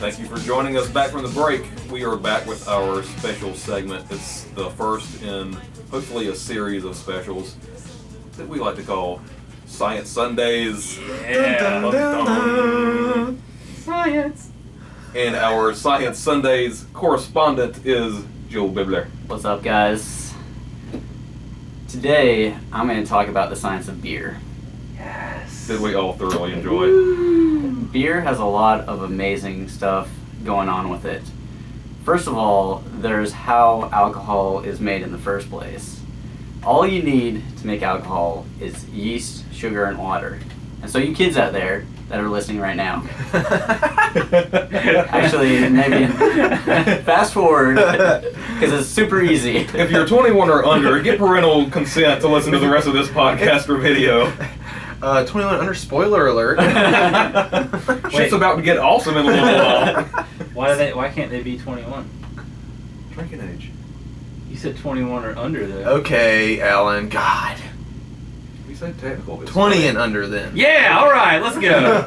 Thank you for joining us back from the break. We are back with our special segment. It's the first in hopefully a series of specials that we like to call Science Sundays. Yeah. Dun, dun, dun. Science. And our Science Sundays correspondent is Joe Bibler. What's up, guys? Today, I'm going to talk about the science of beer. Yes. That we all thoroughly enjoy. Beer has a lot of amazing stuff going on with it. First of all, there's how alcohol is made in the first place. All you need to make alcohol is yeast, sugar, and water. And so you kids out there that are listening right now, actually, maybe fast forward, because it's super easy. If you're 21 or under, get parental consent to listen to the rest of this podcast or video. 21 under, spoiler alert. Shit's about to get awesome in a little while. Why can't they be 21? Drinking age. You said 21 or under though. Okay, Alan, God. We say technical. 20 and under then. Yeah, alright, let's go.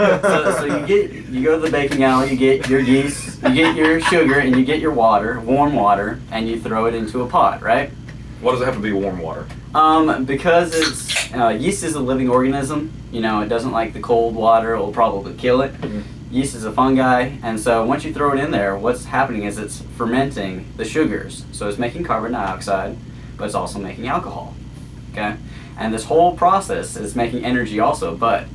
So you go to the baking alley, you get your yeast, you get your sugar, and you get your water, warm water, and you throw it into a pot, right? Why does it have to be warm water? Because it's yeast is a living organism. You know, it doesn't like the cold water. It will probably kill it. Mm-hmm. Yeast is a fungi, and so once you throw it in there, what's happening is it's fermenting the sugars. So it's making carbon dioxide, but it's also making alcohol. Okay, and this whole process is making energy also. But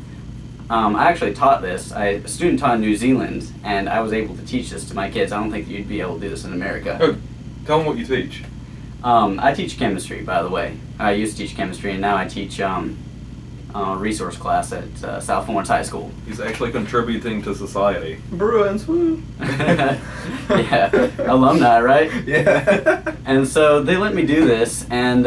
I actually taught this. A student taught in New Zealand, and I was able to teach this to my kids. I don't think you'd be able to do this in America. Oh, tell them what you teach. I teach chemistry, by the way. I used to teach chemistry, and now I teach resource class at South Florence High School. He's actually contributing to society. Bruins, woo. Yeah, alumni, right? Yeah. And so they let me do this, and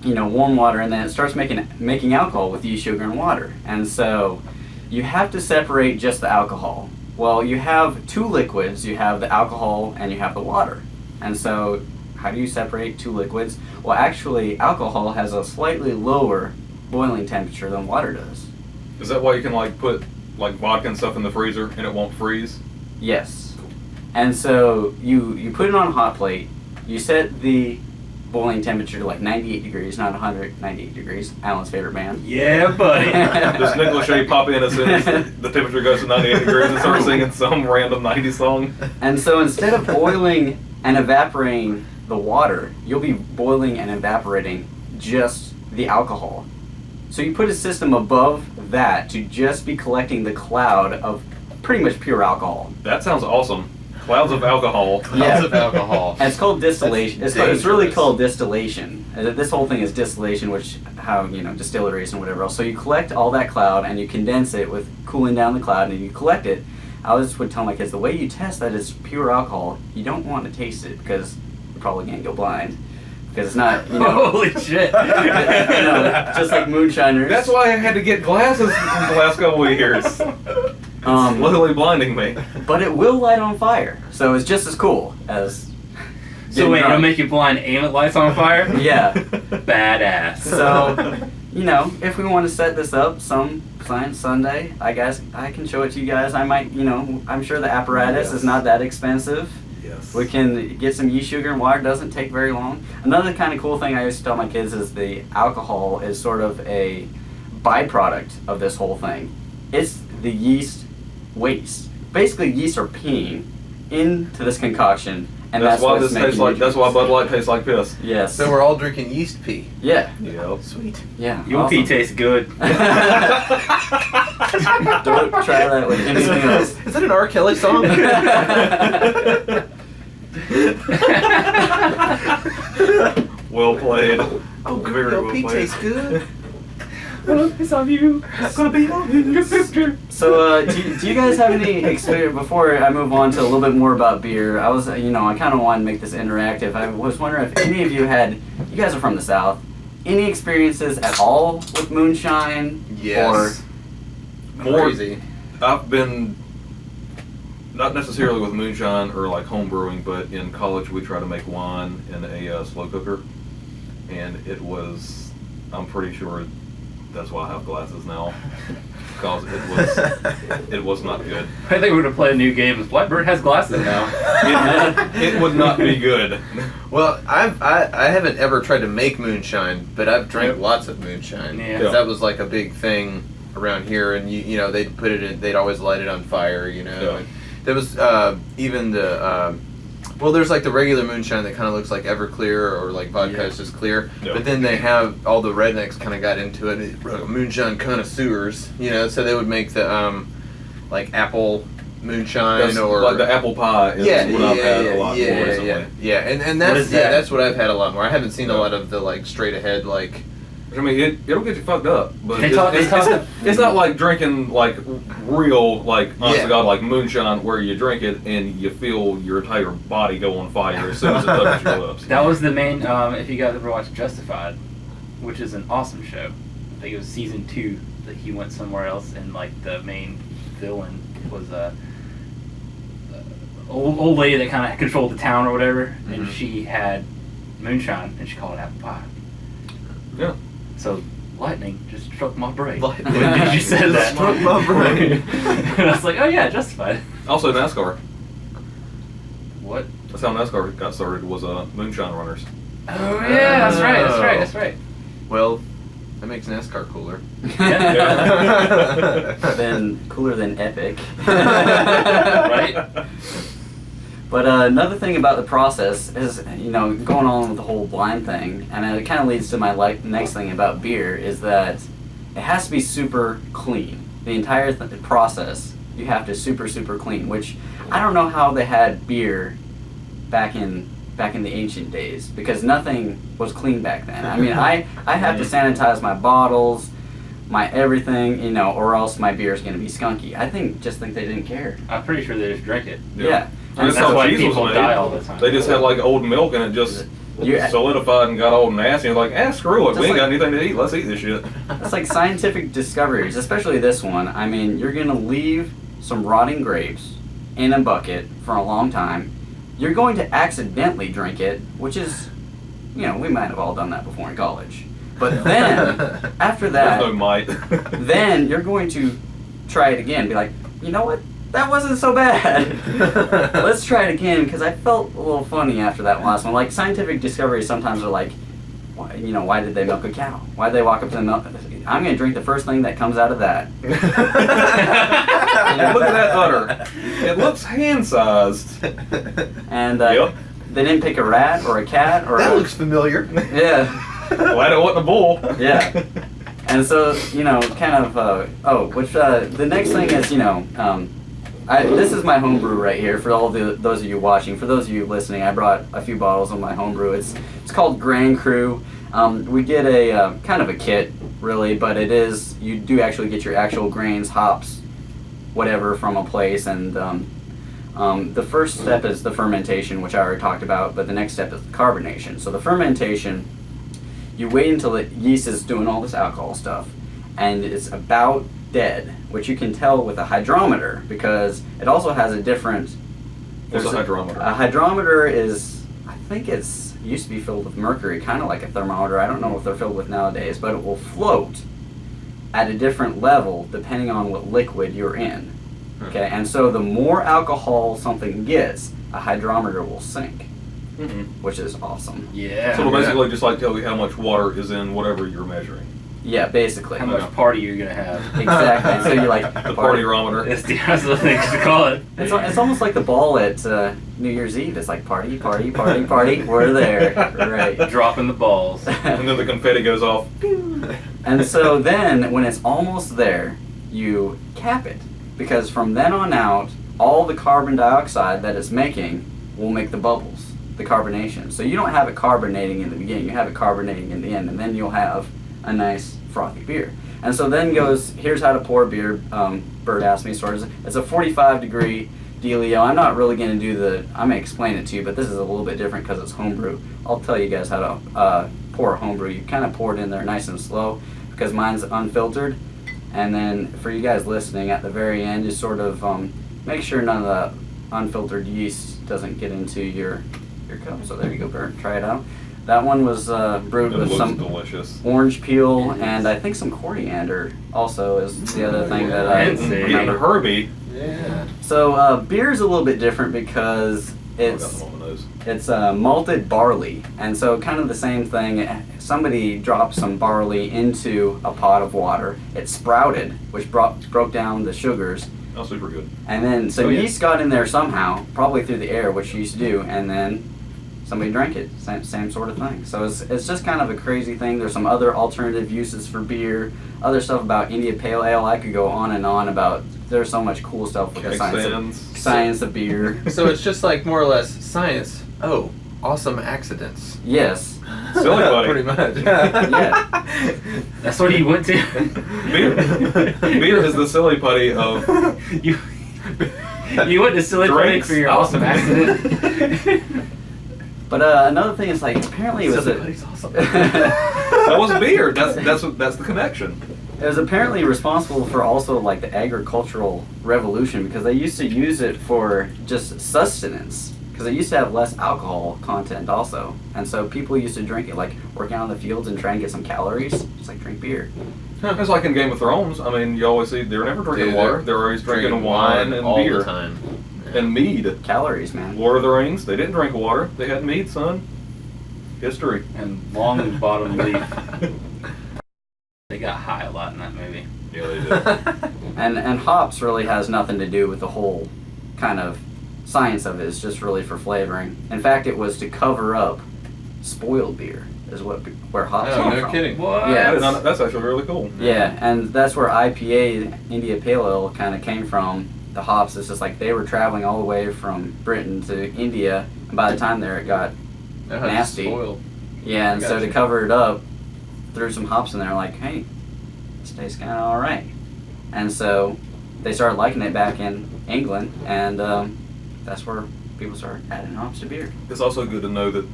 warm water, and then it starts making alcohol with yeast, sugar, and water. And so you have to separate just the alcohol. Well, you have two liquids. You have the alcohol and you have the water. And so how do you separate two liquids? Well, actually, alcohol has a slightly lower boiling temperature than water does. Is that why you can put vodka and stuff in the freezer and it won't freeze? Yes. And so you put it on a hot plate. You set the boiling temperature to 98 degrees, not 198 degrees. Alan's favorite band. Yeah, buddy. Does Nick Lachey pop in as soon as the temperature goes to 98 degrees and start singing some random 90s song? And so instead of boiling and evaporating the water, you'll be boiling and evaporating just the alcohol. So you put a system above that to just be collecting the cloud of pretty much pure alcohol. That sounds awesome. Clouds of alcohol. Yeah. Of alcohol. And it's called distillation. It's dangerous. really called distillation. This whole thing is distillation, which distilleries and whatever else. So you collect all that cloud and you condense it with cooling down the cloud, and you collect it. I always would tell my kids, the way you test that is pure alcohol. You don't want to taste it because you're probably going to go blind. Because it's not, Holy shit. just like moonshiners. That's why I had to get glasses in the last couple of years. It's literally blinding me. But it will light on fire, so it's just as cool as. So wait, it'll make you blind aim at lights on fire? Yeah. Badass. So, if we want to set this up some Science Sunday, I guess I can show it to you guys. I might, I'm sure the apparatus is not that expensive. Yes. We can get some yeast, sugar, and water. Doesn't take very long. Another kind of cool thing I used to tell my kids is the alcohol is sort of a byproduct of this whole thing. It's the yeast waste. Basically, yeast are peeing into this concoction, and that's why what's this making tastes like. it That's why Bud Light tastes like piss. Yes. So we're all drinking yeast pee. Yeah. Yep. Sweet. Yeah. Your pee tastes good. Don't try that with anything else. Is that an R. Kelly song? Well played. Oh, Very girl, well pee played. tastes good. It's on you. It's gonna be on you. So, do you guys have any experience, before I move on to a little bit more about beer, I kind of wanted to make this interactive. I was wondering if any of you guys are from the South, any experiences at all with moonshine? Yes. More Crazy. I've been, not necessarily with moonshine or home brewing, but in college we try to make wine in a slow cooker, and it was, I'm pretty sure, That's why I have glasses now. Because it was not good. I think we're gonna play a new game. Blackbird has glasses now. It would not be good. Well, I haven't ever tried to make moonshine, but I've drank lots of moonshine. Yeah. 'Cause that was like a big thing around here, and you know they'd put it in, they'd always light it on fire, you know. Yeah. And there was even the well, there's like the regular moonshine that kind of looks like Everclear or like vodka is just clear, Yeah. but then they have all the rednecks kind of got into it, moonshine connoisseurs, you know, so they would make the like apple moonshine That's or like the apple pie is what I've had a lot more recently. yeah, and What that's is that? that's what I've had a lot more. I haven't seen a Yeah. lot of the like straight ahead like. I mean, it'll get you fucked up, but They talk- it's not like drinking like real, like honest Yeah. to God, like moonshine where you drink it and you feel your entire body go on fire as soon as it touches your lips. That was the main. If you guys ever watched Justified, which is an awesome show. I think it was season 2 that he went somewhere else, and like the main villain was a old lady that kind of controlled the town or whatever, and Mhm. she had moonshine and she called it apple pie. Yeah. So lightning just struck my brain. Lightning When you said that. struck my brain. And I was like, oh yeah, Justified. Also, NASCAR. What? That's how NASCAR got started. Was moonshine runners. Oh yeah, that's right, that's right, that's right. Well, that makes NASCAR cooler. Then cooler than epic. Right? But another thing about the process is, you know, going on with the whole blind thing, and it kind of leads to my next thing about beer, is that it has to be super clean. The entire process, you have to super clean, which I don't know how they had beer back in the ancient days, because nothing was clean back then. I mean, I have to sanitize my bottles, my everything, you know, or else my beer is going to be skunky. I think they didn't care. I'm pretty sure they just drank it. Yeah. And That's that's how why cheese was people made. die all the time. They just had like old milk and it just You- solidified and got old nasty. And like, screw it. Just We ain't like- got anything to eat. Let's eat this shit. It's like scientific discoveries, especially this one. I mean, you're going to leave some rotting grapes in a bucket for a long time. You're going to accidentally drink it, which is, you know, we might have all done that before in college. But then, after There's no that, might. then you're going to try it again. Be like, you know what? That wasn't so bad. Let's try it again, because I felt a little funny after that last one. Like, scientific discoveries sometimes are like, why, you know, why did they milk a cow? Why did they walk up to the milk? I'm going to drink the first thing that comes out of that. Look at that udder. It looks hand-sized. And Yep. they didn't pick a rat or a cat or That a, looks familiar. yeah, Glad it wasn't a bull. yeah. And so, you know, kind of, the next thing is, you know, this is my homebrew right here for all those of you watching. For those of you listening, I brought a few bottles of my homebrew. It's called Grand Cru. We get a kind of a kit, really, but you do actually get your actual grains, hops, whatever from a place. And the first step is the fermentation, which I already talked about, but the next step is the carbonation. So the fermentation, you wait until the yeast is doing all this alcohol stuff, and it's about dead, which you can tell with a hydrometer, because it also has a different... What's a hydrometer? A hydrometer is, I think it's used to be filled with mercury, kind of like a thermometer. I don't know if they're filled with nowadays, but it will float at a different level depending on what liquid you're in. Okay, and so the more alcohol something gets, a hydrometer will sink, Mm-hmm. which is awesome. Yeah. So it'll basically just like tell you how much water is in whatever you're measuring. Yeah, basically. How much party you're gonna have? Exactly. And so you're like The partyometer. That's the thing to call it. It's almost like the ball at New Year's Eve. It's like party, party, party, party. We're there, right? Dropping the balls. And then the confetti goes off. And so then, when it's almost there, you cap it, because from then on out, all the carbon dioxide that it's making will make the bubbles, the carbonation. So you don't have it carbonating in the beginning, you have it carbonating in the end, and then you'll have a nice frothy beer. And so then goes, here's how to pour beer. Bert asked me, sort of, it's a 45-degree dealio. I'm not really going to do I may explain it to you, but this is a little bit different because it's homebrew. I'll tell you guys how to pour homebrew. You kind of pour it in there nice and slow, because mine's unfiltered. And then for you guys listening, at the very end, you sort of make sure none of the unfiltered yeast doesn't get into your cup. So there you go, Bert. Try it out. That one was brewed It with looks some delicious. orange peel and I think some coriander also is the other thing that I Fancy. Remember remember. Herbie. Yeah. So beer is a little bit different because I got them on the nose. it's malted barley, and so kind of the same thing. Somebody dropped some barley into a pot of water. It sprouted, which broke down the sugars, Oh, super good. and then so Oh, yeah. yeast got in there somehow, probably through the air, which yeast do, and then somebody drank it. Same sort of thing. So it's just kind of a crazy thing. There's some other alternative uses for beer, other stuff about India Pale Ale. I could go on and on about. There's so much cool stuff with the science of beer. So it's just like more or less science. Oh, awesome accidents. Yes. Silly buddy. Pretty much. Yeah. That's what he went to. Beer is the silly putty of You went to Silly Putty Drinks. for your awesome accident. But another thing is like apparently it was Silly Putty's awesome. that was beer. That's the connection. It was apparently responsible for also like the agricultural revolution because they used to use it for just sustenance because it used to have less alcohol content also, and so people used to drink it like working out in the fields and trying to get some calories. Just like drink beer. It's like in Game of Thrones. I mean, you always see they're never drinking Dude, water. They're always drinking wine and all beer the time. and mead. Calories, man. Lord of the Rings. They didn't drink water. They had mead, son. History. And long bottom leaf. They got high a lot in that movie. Yeah, they did. And hops really has nothing to do with the whole kind of science of it. It's just really for flavoring. In fact, it was to cover up spoiled beer. Is where hops Oh, come no from. kidding. What? Yeah. That's actually really cool. Yeah, and that's where IPA, India Pale Ale, kind of came from. The hops, it's just like they were traveling all the way from Britain to India, and by the time there it got That has nasty. spoiled. Yeah, and so to Gotcha. cover it up, threw some hops in there, like, hey, this tastes kind of alright. And so they started liking it back in England, and that's where people started adding hops to beer. It's also good to know that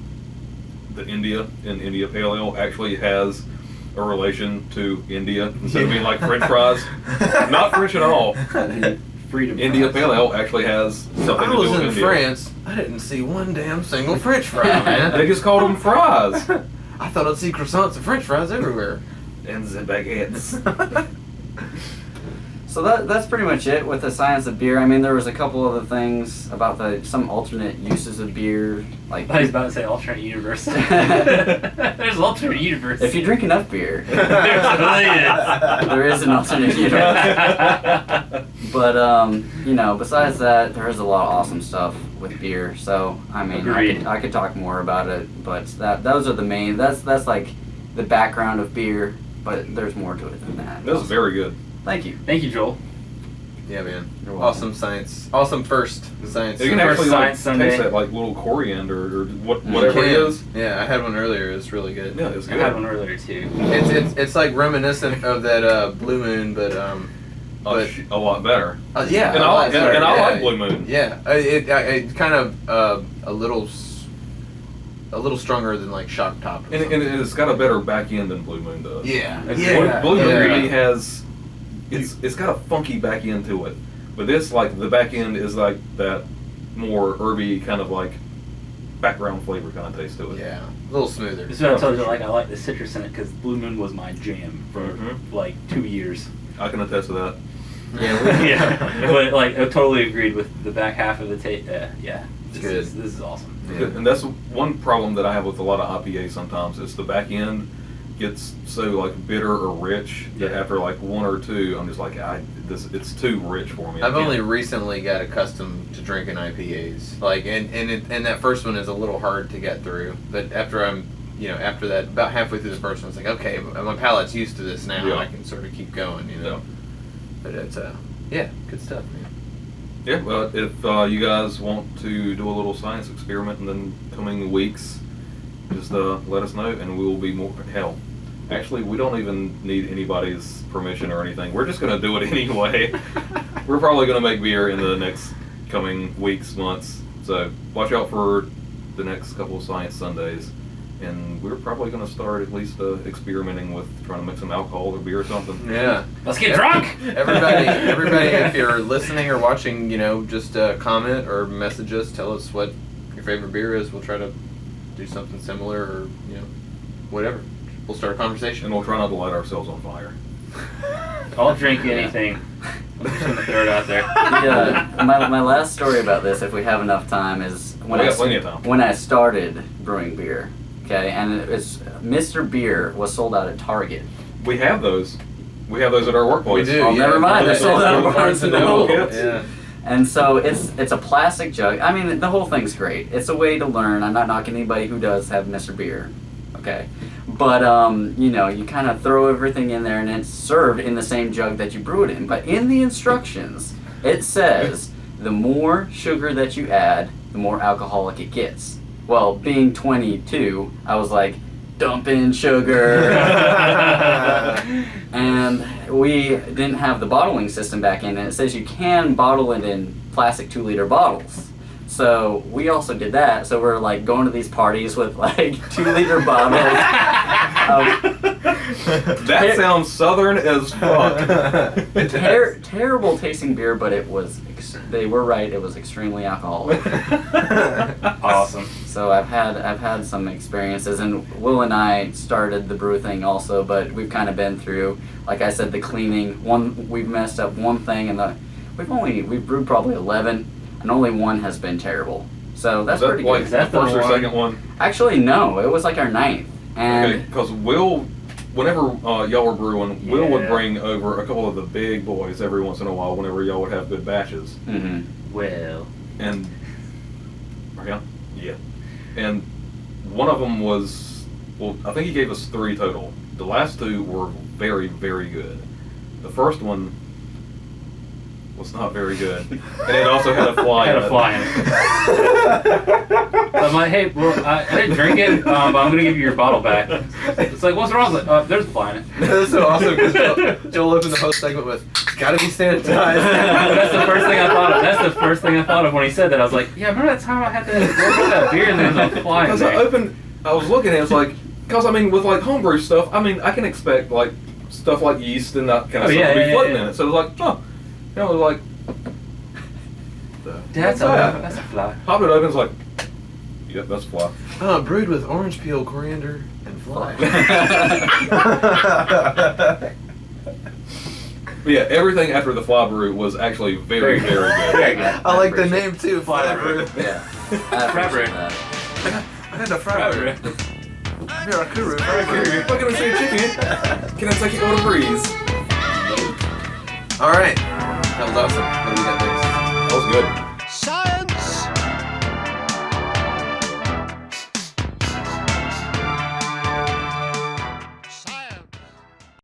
India Pale Ale actually has a relation to India instead of being like French fries. Not French at all. Freedom. India fries. Pale Ale actually has something I to do was with in India. France. I didn't see one damn single French fry, man. They just called them fries. I thought I'd see croissants and French fries everywhere. And the baguettes. So that's pretty much it with the science of beer. I mean, there was a couple other things about some alternate uses of beer, like I was about to say alternate universe. There's alternate universe. if you drink enough beer, There really is. there is an alternate universe. But besides that, there is a lot of awesome stuff with beer. So I mean, Agreed. I could talk more about it, but those are the main. That's like the background of beer. But there's more to it than that. That was very good. Thank you. Thank you, Joel. Yeah, man. You're welcome. Awesome science. Awesome first science. You can First actually Science Sunday. taste that like little coriander or You whatever it can. is. Yeah, I had one earlier. It's really good. Yeah, it's I good. had one earlier too. It's like reminiscent of that Blue Moon, but A lot better. yeah. And I like sorry, I yeah, like Blue Moon. Yeah, it kind of a little stronger than like Shock Top. or And it's got a better back end than Blue Moon does. yeah, Yeah. Blue Moon yeah. really has, it's got a funky back end to it. But this, like, the back end is like that more herby kind of like background flavor kind of taste to it. Yeah, a little smoother. This is what I told you, like, I like the citrus in it because Blue Moon was my jam for Mhm. like 2 years. I can attest to that. Yeah, but like I totally agreed with the back half of the taste. Yeah, It's this good. is awesome. Yeah. And that's one problem that I have with a lot of IPA sometimes is the back end gets so like bitter or rich that Yeah. after like one or two, I'm just like, it's too rich for me. I I've can't- only recently got accustomed to drinking IPAs. Like, and that first one is a little hard to get through. But after after that, about halfway through the first one, it's like, okay, my palate's used to this now. Yeah. I can sort of keep going, you know. Yeah. But it's yeah, good stuff, man. Yeah, well, if you guys want to do a little science experiment in the coming weeks, just let us know, and we will be more hell. Actually, we don't even need anybody's permission or anything. We're just gonna do it anyway. We're probably gonna make beer in the next coming weeks, months. So watch out for the next couple of Science Sundays, and we're probably gonna start at least experimenting with trying to make some alcohol or beer or something. Yeah. Let's get drunk. Everybody, if you're listening or watching, just comment or message us. Tell us what your favorite beer is. We'll try to do something similar, or whatever. We'll start a conversation. And we'll try not to light ourselves on fire. I'll drink anything. I'm just gonna throw it out there. Yeah, my last story about this, if we have enough time, is We got plenty of time. when I started brewing beer. Okay, and it's Mr. Beer was sold out at Target. We have those. We have those at our workplace. We do. Oh, never mind. They're sold out at Barnes and Noble. Yeah. And so it's a plastic jug. I mean, the whole thing's great. It's a way to learn. I'm not knocking anybody who does have Mr. Beer, okay? But you kind of throw everything in there, and it's served in the same jug that you brew it in. But in the instructions, it says the more sugar that you add, the more alcoholic it gets. Well, being 22, I was like, dump in sugar. And we didn't have the bottling system back in, and it says you can bottle it in plastic 2-liter bottles. So we also did that. So we're like going to these parties with like 2-liter bottles. That sounds southern as fuck. Terrible tasting beer, but it was. They were right. It was extremely alcoholic. Awesome. So I've had some experiences, and Will and I started the brew thing also, but we've kind of been through, like I said, the cleaning. We've messed up one thing, and we've brewed probably 11, and only one has been terrible. So that's pretty good. Is that the first or second one? Actually, no. It was like our 9th. And Because Will, whenever y'all were brewing, Will would Yeah. bring over a couple of the big boys every once in a while. Whenever y'all would have good batches, mhm. Well, and and one of them was, well, I think he gave us 3 total. The last 2 were very, very good. The first one was not very good, and it also had a fly. had in a it. fly in it. I'm like, hey, well, I didn't drink it, but I'm gonna give you your bottle back. It's like, what's wrong? I was like, there's a fly in it. That's so awesome because Joel opened the host segment with, "It's gotta be sanitized." That's the first thing I thought of. That's the first thing I thought of when he said that. I was like, yeah, remember that time I had that beer and there was a fly in Because there? I was looking at it, it's like, because I mean, with like homebrew stuff, I mean, I can expect like stuff like yeast and that kind of stuff to be floating in it. So it was like, oh, it was like, That's a fly. popped it open, it's like, yep, that's a fly. Brewed with orange peel, coriander, and fly. But yeah, everything after the fly brew was actually very, very good. Very good. I like the name too, Fly Brew. Yeah. Fry brew. I had a fry brew. Here, a kuru. What can I say, chicken? Can I take you on a breeze? All right, that was awesome. What do we got next? That was good.